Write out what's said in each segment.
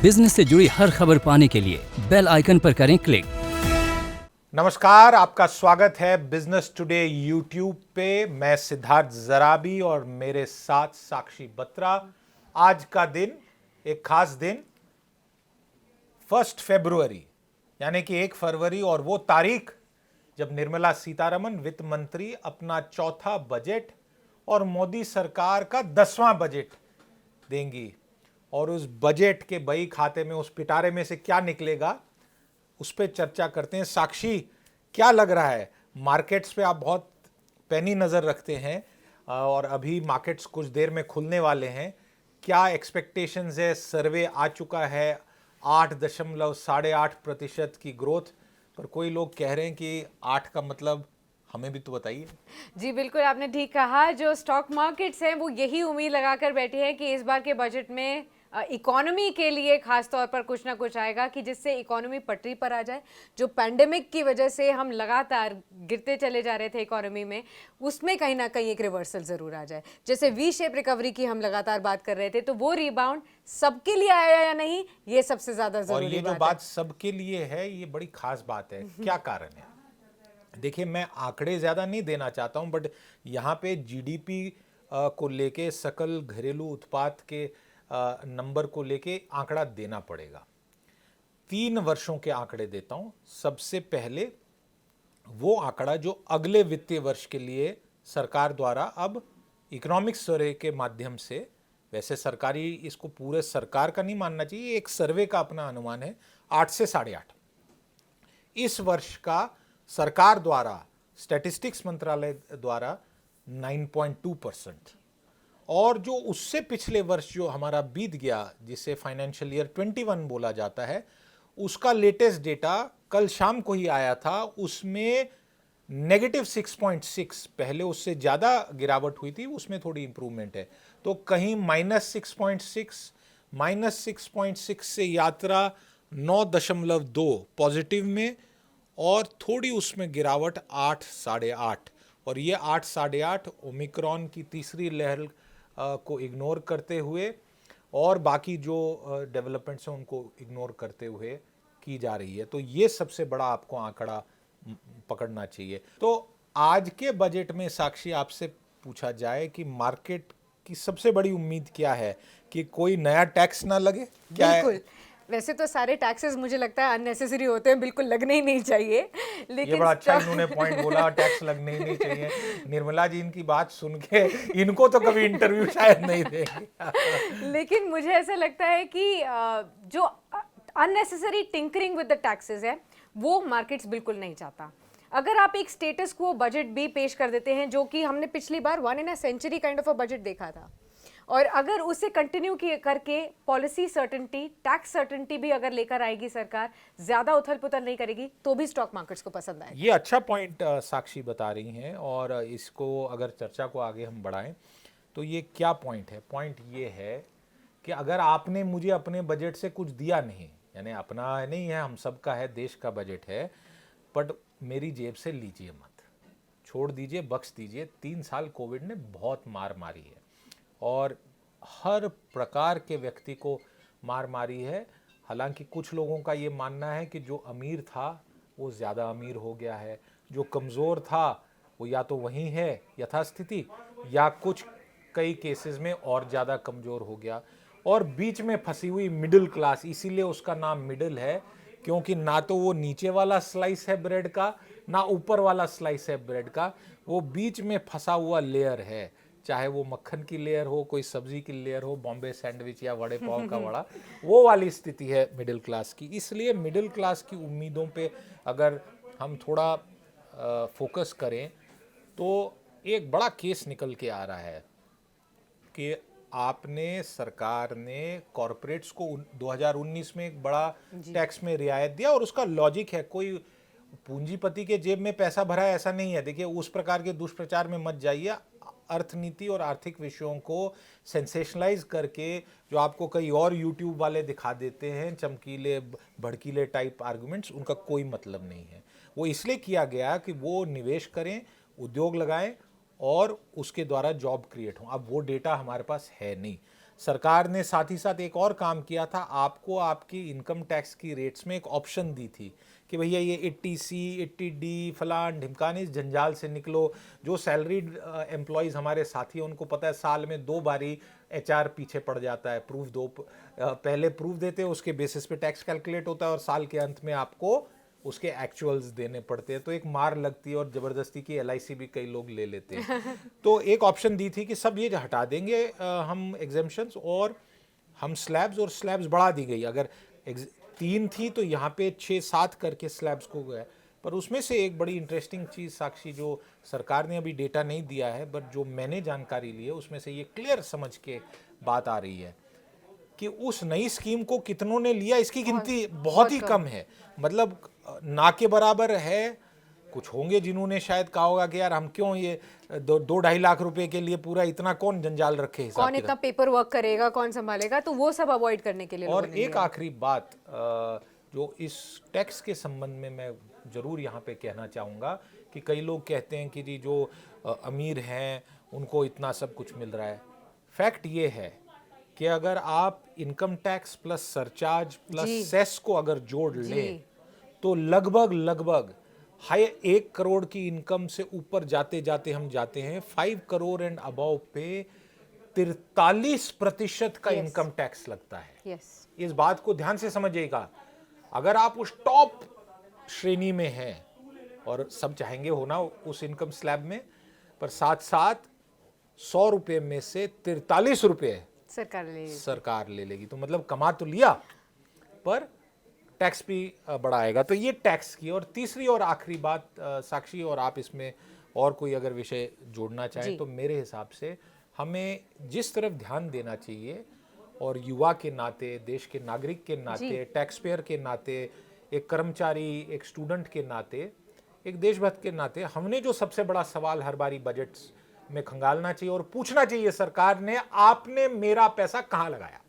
Business से जुड़ी हर खबर पाने के लिए बेल आइकन पर करें क्लिक। नमस्कार, आपका स्वागत है बिजनेस टुडे यूट्यूब पे। मैं सिद्धार्थ जराबी और मेरे साथ साक्षी बत्रा। आज का दिन एक खास दिन 1 फरवरी यानी कि 1 फरवरी, और वो तारीख जब निर्मला सीतारमण वित्त मंत्री अपना चौथा बजट और मोदी सरकार का 10वां बजट देंगी। और उस बजट के बही खाते में, उस पिटारे में से क्या निकलेगा, उस पर चर्चा करते हैं। साक्षी, क्या लग रहा है? मार्केट्स पे आप बहुत पैनी नज़र रखते हैं और अभी मार्केट्स कुछ देर में खुलने वाले हैं। क्या एक्सपेक्टेशंस है? सर्वे आ चुका है 8.8% की ग्रोथ, पर कोई लोग कह रहे हैं कि 8 का मतलब, हमें भी तो बताइए। जी बिल्कुल, आपने ठीक कहा। जो स्टॉक मार्केट्स हैं वो यही उम्मीद लगाकर बैठे हैं कि इस बार के बजट में इकोनॉमी के लिए खास तौर पर कुछ ना कुछ आएगा कि जिससे इकोनॉमी पटरी पर आ जाए। जो पैंडेमिक की वजह से हम लगातार गिरते चले जा रहे थे इकोनॉमी में, उसमें कहीं ना कहीं एक रिवर्सल ज़रूर आ जाए। जैसे वी शेप रिकवरी की हम लगातार बात कर रहे थे, तो वो रिबाउंड सबके लिए आया या नहीं, ये सबसे ज़्यादा ज़रूरी और ये जो बात सबके लिए है, ये बड़ी खास बात है। क्या कारण है? देखिए, मैं आंकड़े ज़्यादा नहीं देना चाहता हूं, बट यहाँ पे जीडीपी को लेके, सकल घरेलू उत्पाद के नंबर को लेके आंकड़ा देना पड़ेगा। 3 वर्षों के आंकड़े देता हूं। सबसे पहले वो आंकड़ा जो अगले वित्तीय वर्ष के लिए सरकार द्वारा अब इकोनॉमिक सर्वे के माध्यम से, वैसे सरकारी, इसको पूरे सरकार का नहीं मानना चाहिए, एक सर्वे का अपना अनुमान है, 8 से 8.5 इस वर्ष का सरकार द्वारा, स्टैटिस्टिक्स मंत्रालय द्वारा 9.2%। और जो उससे पिछले वर्ष जो हमारा बीत गया, जिसे फाइनेंशियल ईयर 21 बोला जाता है, उसका लेटेस्ट डेटा कल शाम को ही आया था। उसमें -6.6, पहले उससे ज़्यादा गिरावट हुई थी, उसमें थोड़ी इंप्रूवमेंट है। तो कहीं -6.6 से यात्रा 9.2 पॉजिटिव में, और थोड़ी उसमें गिरावट 8, 8.5। और ये 8, 8.5 ओमिक्रॉन की तीसरी लहर को इग्नोर करते हुए और बाकी जो डेवलपमेंट्स हैं उनको इग्नोर करते हुए की जा रही है। तो ये सबसे बड़ा आपको आंकड़ा पकड़ना चाहिए। तो आज के बजट में साक्षी, आपसे पूछा जाए कि मार्केट की सबसे बड़ी उम्मीद क्या है? कि कोई नया टैक्स ना लगे? क्या बिल्कुल। वैसे तो सारे टैक्सेस मुझे लगता है अननेसेसरी होते हैं, बिल्कुल लगने ही नहीं चाहिए। लेकिन ये बड़ा अच्छा इन्होंने पॉइंट बोला, टैक्स लगने ही नहीं चाहिए। निर्मला जी इनकी बात सुन के इनको तो कभी इंटरव्यू शायद नहीं देंगे। लेकिन मुझे ऐसा लगता है कि जो unnecessary tinkering with the taxes है, वो मार्केट्स बिल्कुल नहीं चाहता। अगर आप एक स्टेटस क्वो बजट भी पेश कर देते हैं, जो कि हमने पिछली बार 1 in a century kind of a budget देखा था, और अगर उसे कंटिन्यू करके पॉलिसी सर्टेनिटी, टैक्स सर्टेनिटी भी अगर लेकर आएगी सरकार, ज्यादा उथल पुथल नहीं करेगी, तो भी स्टॉक मार्केट्स को पसंद आएगा। ये अच्छा पॉइंट साक्षी बता रही हैं, और इसको अगर चर्चा को आगे हम बढ़ाएं तो ये क्या पॉइंट है? पॉइंट ये है कि अगर आपने मुझे अपने बजट से कुछ दिया नहीं, यानी अपना नहीं है, हम सबका है, देश का बजट है, बट मेरी जेब से लीजिए मत, छोड़ दीजिए, बख्श दीजिए। 3 साल कोविड ने बहुत मार मारी है, और हर प्रकार के व्यक्ति को मार मारी है। हालांकि कुछ लोगों का ये मानना है कि जो अमीर था वो ज़्यादा अमीर हो गया है, जो कमज़ोर था वो या तो वहीं है यथास्थिति, या कुछ कई केसेस में और ज़्यादा कमज़ोर हो गया। और बीच में फंसी हुई मिडिल क्लास, इसीलिए उसका नाम मिडिल है, क्योंकि ना तो वो नीचे वाला स्लाइस है ब्रेड का, ना ऊपर वाला स्लाइस है ब्रेड का, वो बीच में फंसा हुआ लेयर है। चाहे वो मक्खन की लेयर हो, कोई सब्जी की लेयर हो, बॉम्बे सैंडविच या वड़े पाव का वड़ा, वो वाली स्थिति है मिडिल क्लास की। इसलिए मिडिल क्लास की उम्मीदों पे अगर हम थोड़ा फोकस करें, तो एक बड़ा केस निकल के आ रहा है कि आपने, सरकार ने कॉरपोरेट्स को 2019 में एक बड़ा टैक्स में रियायत दिया, और उसका लॉजिक है, कोई पूंजीपति के जेब में पैसा भरा है ऐसा नहीं है। देखिए, उस प्रकार के दुष्प्रचार में मत जाइए। अर्थनीति और आर्थिक विषयों को सेंसेशनलाइज करके, जो आपको कई और यूट्यूब वाले दिखा देते हैं, चमकीले भड़कीले टाइप आर्गुमेंट्स, उनका कोई मतलब नहीं है। वो इसलिए किया गया कि वो निवेश करें, उद्योग लगाएं, और उसके द्वारा जॉब क्रिएट हो। अब वो डेटा हमारे पास है नहीं। सरकार ने साथ ही साथ एक और काम किया था, आपको आपकी इनकम टैक्स की रेट्स में एक ऑप्शन दी थी कि भैया ये 80C 80D फलान ढिमकान, इस जंजाल से निकलो। जो सैलरीड एम्प्लॉयज़ हमारे साथी हैं उनको पता है साल में 2 बारी HR पीछे पड़ जाता है, प्रूफ दो, पहले प्रूफ देते हैं, उसके बेसिस पे टैक्स कैलकुलेट होता है और साल के अंत में आपको उसके एक्चुअल्स देने पड़ते हैं। तो एक मार लगती है और ज़बरदस्ती की LIC भी कई लोग ले लेते हैं। तो एक ऑप्शन दी थी कि सब ये हटा देंगे हम एग्जेम्पशंस, और हम स्लैब्स, और स्लैब्स बढ़ा दी गई। अगर 3 थी तो यहाँ पे 6-7 करके स्लैब्स को गया। पर उसमें से एक बड़ी इंटरेस्टिंग चीज़ साक्षी, जो सरकार ने अभी डेटा नहीं दिया है बट जो मैंने जानकारी ली है, उसमें से ये क्लियर समझ के बात आ रही है कि उस नई स्कीम को कितनों ने लिया, इसकी गिनती बहुत ही कम है। मतलब ना के बराबर है। कुछ होंगे जिन्होंने शायद कहा होगा कि यार हम क्यों ये 2-2.5 लाख रुपए के लिए पूरा इतना कौन जंजाल रखे, हिसाब कौन इतना पेपर वर्क करेगा, कौन संभालेगा, तो वो सब अवॉइड करने के लिए। और एक आखिरी बात जो इस टैक्स के संबंध में मैं जरूर यहाँ पे कहना चाहूँगा कि कई लोग कहते हैं कि जी जो अमीर हैं उनको इतना सब कुछ मिल रहा है। फैक्ट ये है कि अगर आप income tax plus surcharge plus cess को अगर जोड़ लें तो लगभग 1 करोड़ की इनकम से ऊपर जाते जाते हम जाते हैं 5 करोड़ एंड अबव पे 43% का इनकम टैक्स लगता है। इस बात को ध्यान से समझिएगा। अगर आप उस टॉप श्रेणी में हैं, और सब चाहेंगे होना उस इनकम स्लैब में, पर साथ साथ 100 रुपए में से 43 रुपए सरकार ले लेगी। तो मतलब कमा तो लिया पर टैक्स भी बड़ा आएगा। तो ये टैक्स की। और तीसरी और आखिरी बात साक्षी, और आप इसमें और कोई अगर विषय जोड़ना चाहें तो मेरे हिसाब से हमें जिस तरफ ध्यान देना चाहिए, और युवा के नाते, देश के नागरिक के नाते, टैक्स पेयर के नाते, एक कर्मचारी, एक स्टूडेंट के नाते, एक देशभक्त के नाते, हमने जो सबसे बड़ा सवाल हर बारी बजट्स में खंगालना चाहिए और पूछना चाहिए सरकार ने, आपने मेरा पैसा कहां लगाया।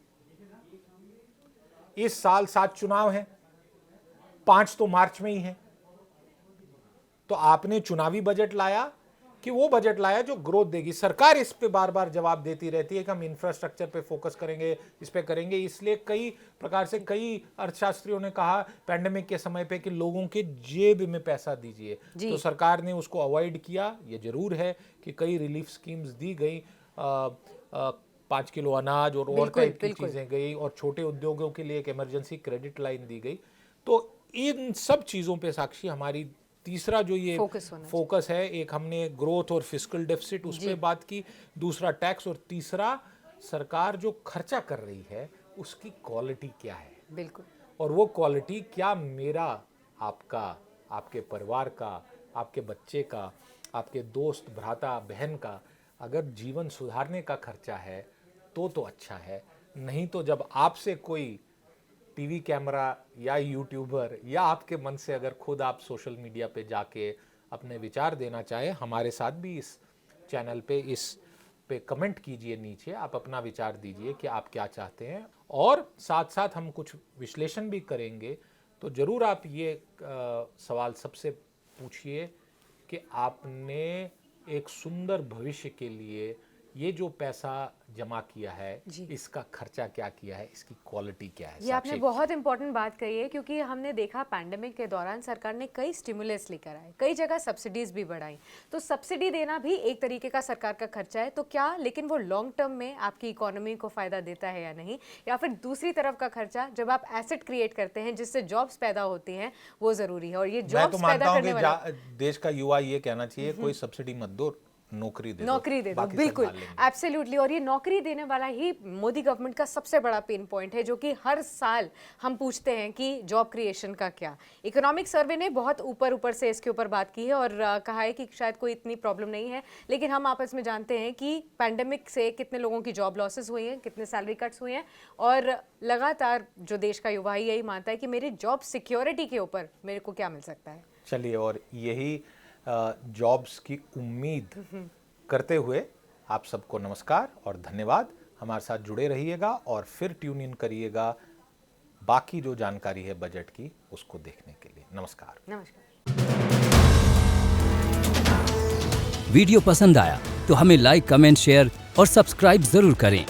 इस साल 7 चुनाव हैं, 5 तो मार्च में ही है। तो आपने चुनावी बजट लाया कि वो बजट लाया जो ग्रोथ देगी। सरकार इस पे बार बार जवाब देती रहती है कि हम इंफ्रास्ट्रक्चर पे फोकस करेंगे, इस पे करेंगे। इसलिए कई प्रकार से कई अर्थशास्त्रियों ने कहा पैंडेमिक के समय पे कि लोगों के जेब में पैसा दीजिए, तो सरकार ने उसको अवॉइड किया। ये जरूर है कि कई रिलीफ स्कीम्स दी गई, 5 किलो अनाज और टाइप की चीजें गई, और छोटे उद्योगों के लिए एक इमरजेंसी क्रेडिट लाइन दी गई। तो इन सब चीजों पे साक्षी हमारी तीसरा जो ये फोकस है, एक हमने ग्रोथ और फिस्कल डेफिसिट उस पर बात की, दूसरा टैक्स, और तीसरा सरकार जो खर्चा कर रही है उसकी क्वालिटी क्या है। बिल्कुल। और वो क्वालिटी क्या मेरा, आपका, आपके परिवार का, आपके बच्चे का, आपके दोस्त भ्राता बहन का अगर जीवन सुधारने का खर्चा है तो अच्छा है। नहीं तो जब आपसे कोई टीवी कैमरा या यूट्यूबर या आपके मन से अगर खुद आप सोशल मीडिया पे जाके अपने विचार देना चाहे, हमारे साथ भी इस चैनल पे इस पे कमेंट कीजिए, नीचे आप अपना विचार दीजिए कि आप क्या चाहते हैं, और साथ साथ हम कुछ विश्लेषण भी करेंगे। तो ज़रूर आप ये सवाल सबसे पूछिए कि आपने एक सुंदर भविष्य के लिए ये जो पैसा जमा किया है इसका खर्चा क्या किया है, इसकी क्वालिटी क्या है। ये आपने बहुत इंपॉर्टेंट बात कही है, क्योंकि हमने देखा पैंडेमिक के दौरान सरकार ने कई स्टिमुलस लेकर आए, कई जगह सब्सिडीज भी बढ़ाई। तो सब्सिडी देना भी एक तरीके का सरकार का खर्चा है। तो क्या लेकिन वो लॉन्ग टर्म में आपकी इकोनॉमी को फायदा देता है या नहीं, या फिर दूसरी तरफ का खर्चा जब आप एसेट क्रिएट करते हैं जिससे जॉब्स पैदा होती हैं, वो जरूरी है। और ये जॉब्स पैदा करने वाला देश का युवा ये कहना चाहिए कोई सब्सिडी मत दो, नौकरी दे दो, बिल्कुल, एब्सोल्युटली। और ये नौकरी देने वाला ही मोदी गवर्नमेंट का सबसे बड़ा पेन पॉइंट है, जो कि हर साल हम पूछते हैं कि जॉब क्रिएशन का क्या। इकोनॉमिक सर्वे ने बहुत ऊपर से इसके ऊपर बात की है और कहा है कि शायद कोई इतनी प्रॉब्लम नहीं है, लेकिन हम आपस में जानते हैं कि पैंडेमिक से कितने लोगों की जॉब लॉसेस हुई हैं, कितने सैलरी कट्स हुए हैं, और लगातार जो देश का युवा यही मानता है कि मेरी जॉब सिक्योरिटी के ऊपर मेरे को क्या मिल सकता है। चलिए, और यही जॉब्स की उम्मीद करते हुए आप सबको नमस्कार और धन्यवाद। हमारे साथ जुड़े रहिएगा और फिर ट्यून इन करिएगा बाकी जो जानकारी है बजट की, उसको देखने के लिए। नमस्कार। वीडियो पसंद आया तो हमें लाइक, कमेंट, शेयर और सब्सक्राइब जरूर करें।